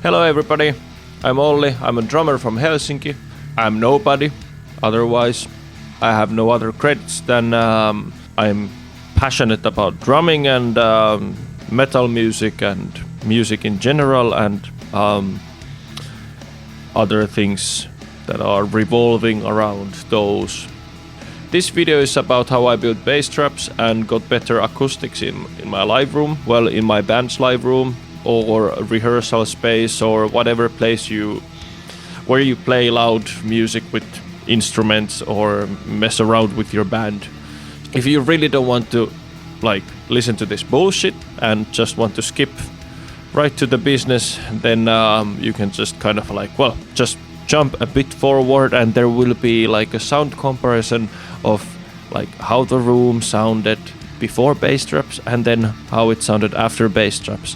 Hello everybody, I'm Olli, I'm a drummer from Helsinki. I'm nobody, otherwise I have no other credits than I'm passionate about drumming and metal music and music in general and other things that are revolving around those. This video is about how I built bass traps and got better acoustics in my live room, well, in my band's live room or a rehearsal space or whatever place where you play loud music with instruments or mess around with your band. If you really don't want to listen to this bullshit and just want to skip right to the business, then you can just just jump a bit forward and there will be a sound comparison of how the room sounded before bass traps and then how it sounded after bass traps.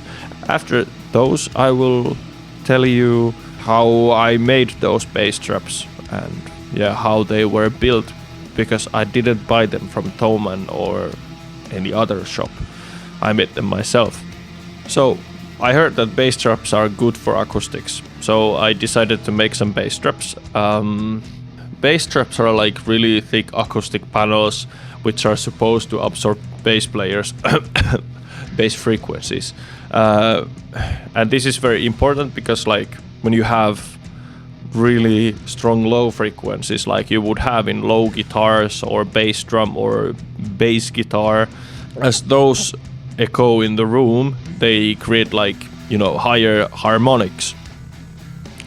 After those, I will tell you how I made those bass traps and how they were built, because I didn't buy them from Thomann or any other shop. I made them myself. So I heard that bass traps are good for acoustics, so I decided to make some bass traps. Bass traps are really thick acoustic panels which are supposed to absorb bass players' bass frequencies. And this is very important because when you have really strong low frequencies like you would have in low guitars or bass drum or bass guitar, as those echo in the room, they create higher harmonics.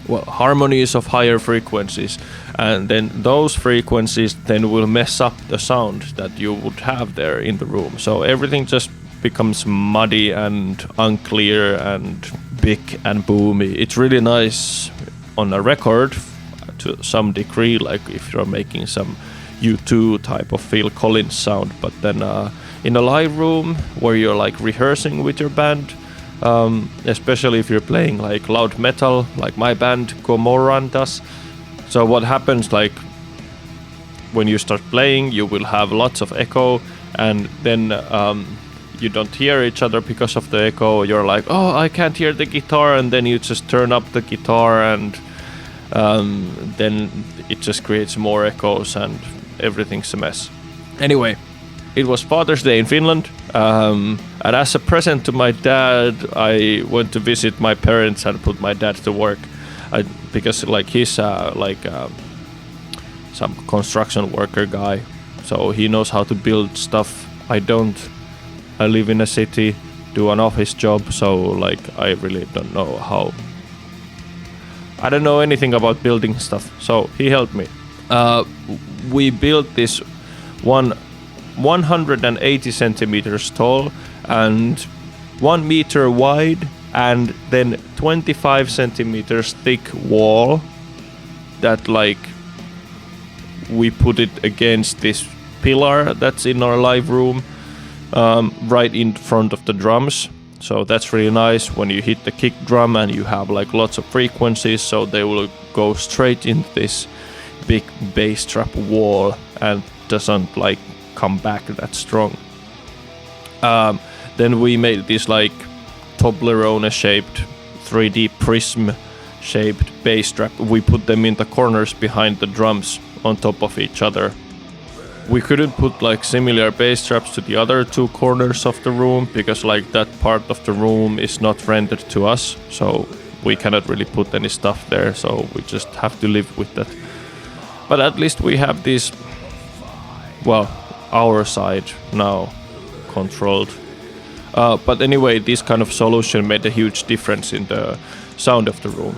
Well, harmonies of higher frequencies, and then those frequencies then will mess up the sound that you would have there in the room. So everything just becomes muddy and unclear and big and boomy. It's really nice on a record to some degree, if you're making some U2 type of Phil Collins sound, but then in a live room where you're rehearsing with your band, especially if you're playing loud metal like my band Gomoran does. So what happens when you start playing, you will have lots of echo, and then you don't hear each other because of the echo. You're oh, I can't hear the guitar, and then you just turn up the guitar and then it just creates more echoes and everything's a mess. Anyway, it was Father's Day in Finland, and as a present to my dad, I went to visit my parents and put my dad to work, because he's some construction worker guy, so he knows how to build stuff. I don't. I live in a city, do an office job, so I really don't know how. I don't know anything about building stuff, so he helped me. We built this 180 centimeters tall and 1 meter wide and then 25 centimeters thick wall that we put it against this pillar that's in our live room, right in front of the drums. So that's really nice when you hit the kick drum and you have lots of frequencies, so they will go straight into this big bass trap wall and doesn't come back that strong. Then we made this Toblerone shaped 3D prism shaped bass trap. We put them in the corners behind the drums on top of each other. We couldn't put similar bass traps to the other two corners of the room because that part of the room is not rented to us, so we cannot really put any stuff there, so we just have to live with that. But at least we have this, our side now controlled. But anyway, this kind of solution made a huge difference in the sound of the room.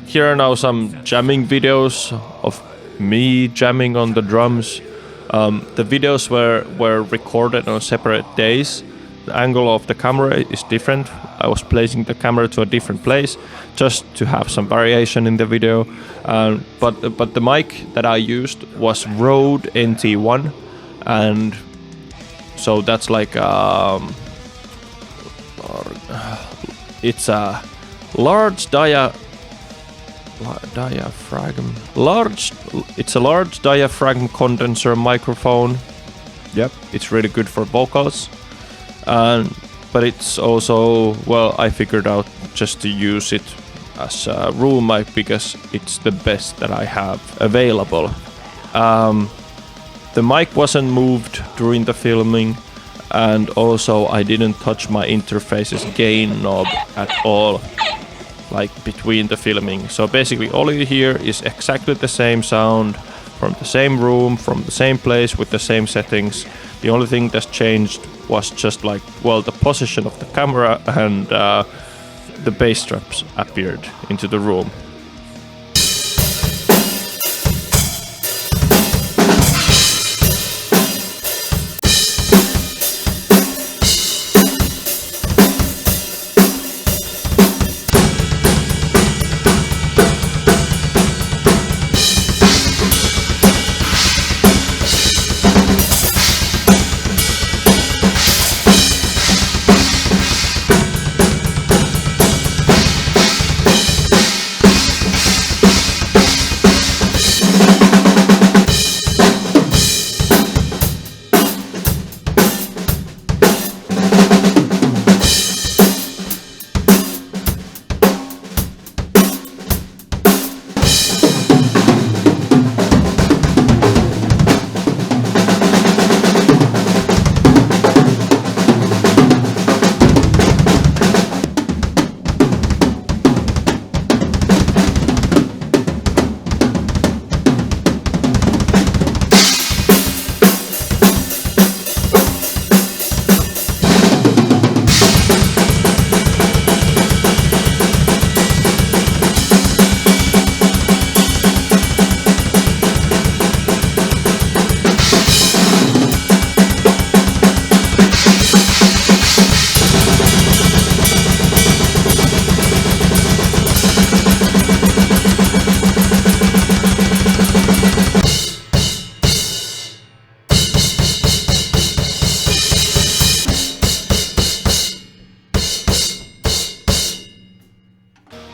Here are now some jamming videos of me jamming on the drums. The videos were recorded on separate days. The angle of the camera is different. I was placing the camera to a different place just to have some variation in the video. But the mic that I used was Rode NT1, and so that's it's a large diaphragm. It's a large diaphragm condenser microphone. Yep, it's really good for vocals. But it's also, I figured out just to use it as a room mic because it's the best that I have available. The mic wasn't moved during the filming, and also I didn't touch my interface's gain knob at all, like between the filming. So basically all you hear is exactly the same sound from the same room, from the same place with the same settings. The only thing that's changed was just like, well, the position of the camera and the bass straps appeared into the room.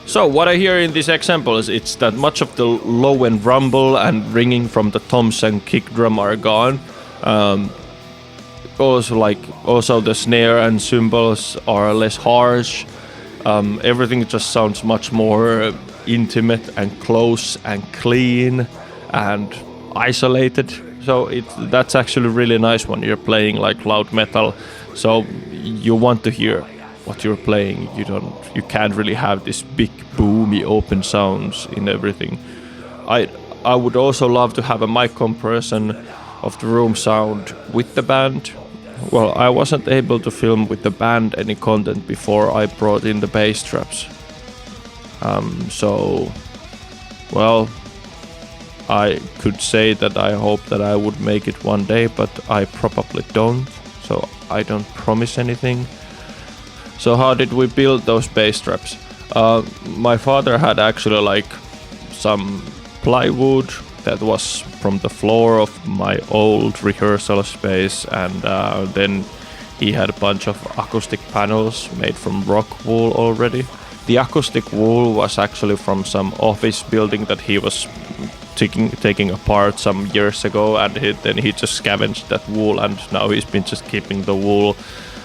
So what I hear in this example is it's that much of the low end rumble and ringing from the toms and kick drum are gone. Also the snare and cymbals are less harsh. Everything just sounds much more intimate and close and clean and isolated. So that's actually really nice when you're playing like loud metal. So you want to hear what you're playing. You can't really have this big boomy open sounds in everything. I would also love to have a mic compression of the room sound with the band. Well, I wasn't able to film with the band any content before I brought in the bass traps. I could say that I hope that I would make it one day, but I probably don't, so I don't promise anything. So how did we build those bass traps? My father had actually like some plywood that was from the floor of my old rehearsal space, and then he had a bunch of acoustic panels made from rock wool already. The acoustic wool was actually from some office building that he was taking apart some years ago, and then he just scavenged that wool, and now he's been just keeping the wool.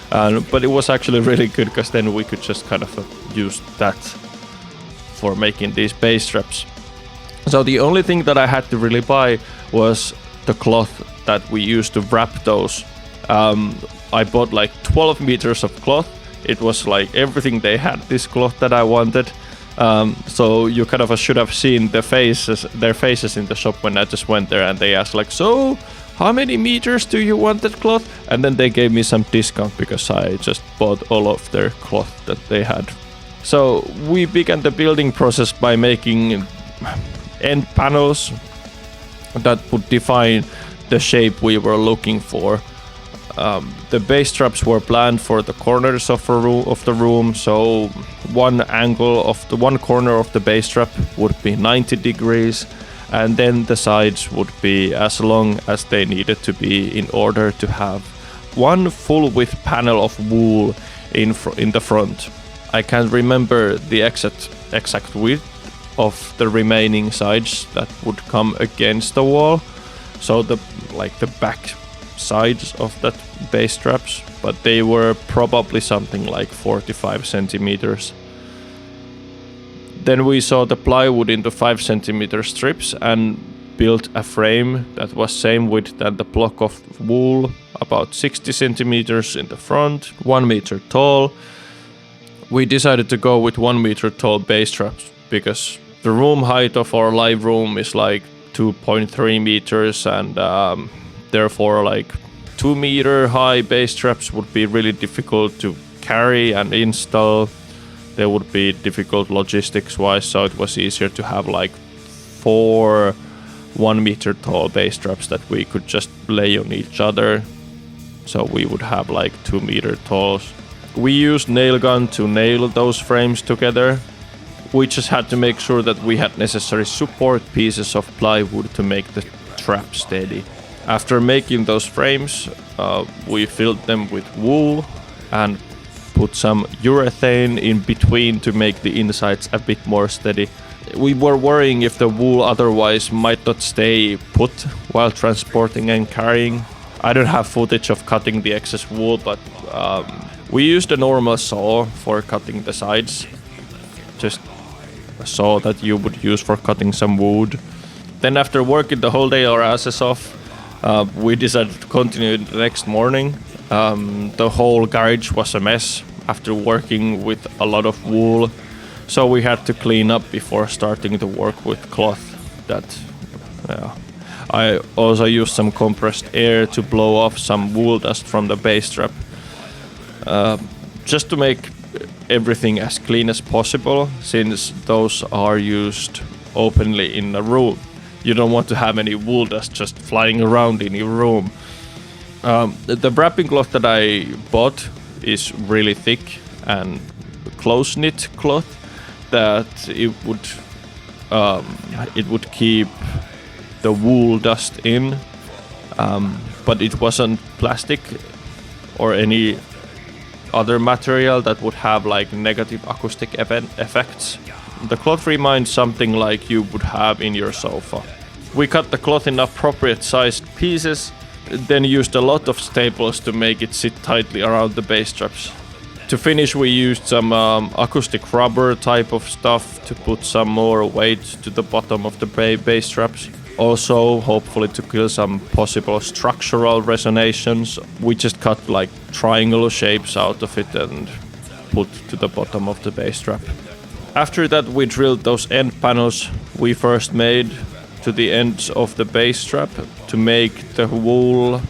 But it was actually really good because then we could just kind of use that for making these bass straps. So the only thing that I had to really buy was the cloth that we used to wrap those. I bought like 12 meters of cloth. It was like everything they had, this cloth that I wanted. So you kind of should have seen their faces in the shop when I just went there, and they asked like, so how many meters do you want that cloth? And then they gave me some discount because I just bought all of their cloth that they had. So we began the building process by making end panels that would define the shape we were looking for. The bass straps were planned for the corners of the room, so one corner of the bass strap would be 90 degrees, and then the sides would be as long as they needed to be in order to have one full width panel of wool in the front. I can't remember the exact width of the remaining sides that would come against the wall, so the back sides of that bass straps, but they were probably something like 45 centimeters. Then we saw the plywood into 5 cm strips and built a frame that was same width than the block of wool, about 60 centimeters in the front, 1 meter tall. We decided to go with 1 meter tall base traps because the room height of our live room is like 2.3 meters, and therefore like 2 meter high base traps would be really difficult to carry and install. There would be difficult logistics wise, so it was easier to have like 4 1 meter tall base traps that we could just lay on each other. So we would have like 2 meter talls. We used nail gun to nail those frames together. We just had to make sure that we had necessary support pieces of plywood to make the trap steady. After making those frames, we filled them with wool and put some urethane in between to make the insides a bit more steady. We were worrying if the wool otherwise might not stay put while transporting and carrying. I don't have footage of cutting the excess wool, but we used a normal saw for cutting the sides. Just a saw that you would use for cutting some wood. Then after working the whole day our asses off, we decided to continue the next morning. The whole garage was a mess after working with a lot of wool, so we had to clean up before starting to work with cloth. I also used some compressed air to blow off some wool dust from the base strap, just to make everything as clean as possible, since those are used openly in a room. You don't want to have any wool dust just flying around in your room. The wrapping cloth that I bought is really thick and close-knit cloth that it would keep the wool dust in, but it wasn't plastic or any other material that would have like negative acoustic effects. The cloth reminds something like you would have in your sofa. We cut the cloth in appropriate sized pieces, then used a lot of staples to make it sit tightly around the base straps. To finish, we used some acoustic rubber type of stuff to put some more weight to the bottom of the base straps. Also, hopefully to kill some possible structural resonations, we just cut like triangle shapes out of it and put to the bottom of the base strap. After that, we drilled those end panels we first made to the ends of the base strap to make the wool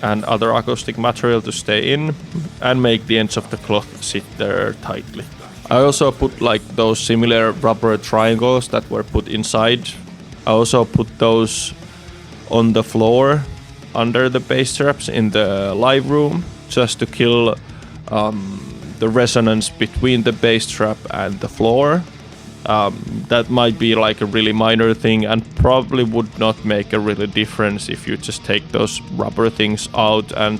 and other acoustic material to stay in and make the ends of the cloth sit there tightly. I also put like those similar rubber triangles that were put inside. I also put those on the floor under the base straps in the live room just to kill the resonance between the base strap and the floor. That might be like a really minor thing and probably would not make a really difference if you just take those rubber things out, and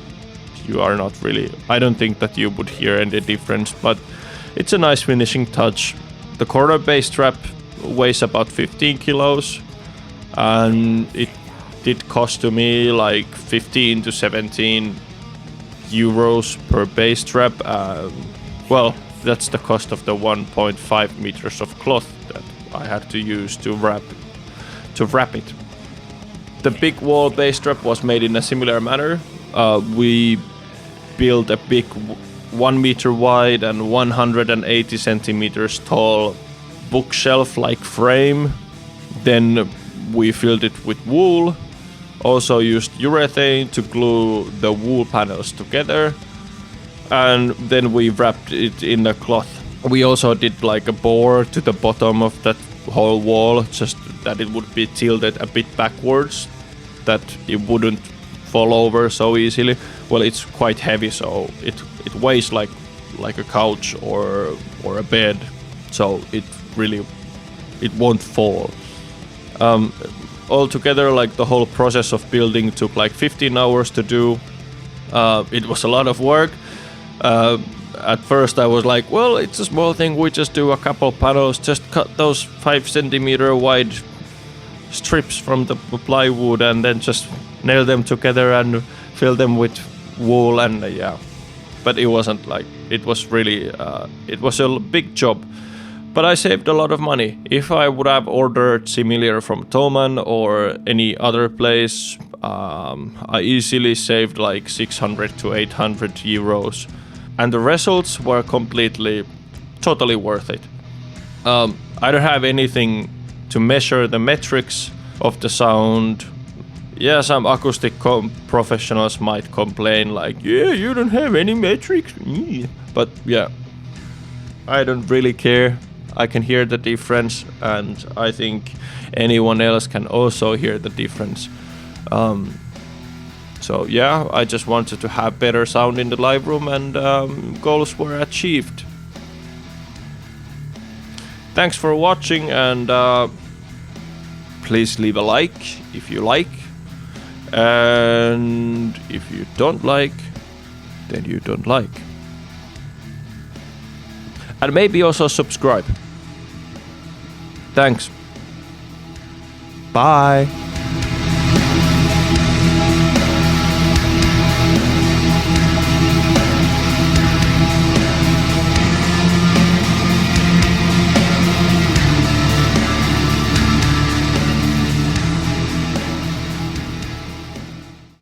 you are not really, I don't think that you would hear any difference, but it's a nice finishing touch. The corner base strap weighs about 15 kilos and it did cost to me like 15 to 17 euros per base strap. Well, that's the cost of the 1.5 meters of cloth that I had to use to wrap it. The big wall base strap was made in a similar manner. We built a big 1 meter wide and 180 centimeters tall bookshelf-like frame. Then we filled it with wool. Also used urethane to glue the wool panels together. And then we wrapped it in the cloth. We also did like a bore to the bottom of that whole wall, just that it would be tilted a bit backwards, that it wouldn't fall over so easily. Well, it's quite heavy, so it weighs like a couch or a bed, so it won't fall. Altogether, like the whole process of building took like 15 hours to do. It was a lot of work. At first I was like, well, it's a small thing, we just do a couple panels, just cut those 5 centimeter wide strips from the plywood and then just nail them together and fill them with wool, and but it wasn't like, it was really, it was a big job. But I saved a lot of money. If I would have ordered similar from Thomann or any other place, I easily saved like 600 to 800 euros. And the results were totally worth it. I don't have anything to measure the metrics of the sound. Yeah, some acoustic professionals might complain like, yeah, you don't have any metrics. But yeah, I don't really care. I can hear the difference, and I think anyone else can also hear the difference. So yeah, I just wanted to have better sound in the live room, and goals were achieved. Thanks for watching, and please leave a like if you like, and if you don't like, then you don't like. And maybe also subscribe. Thanks. Bye.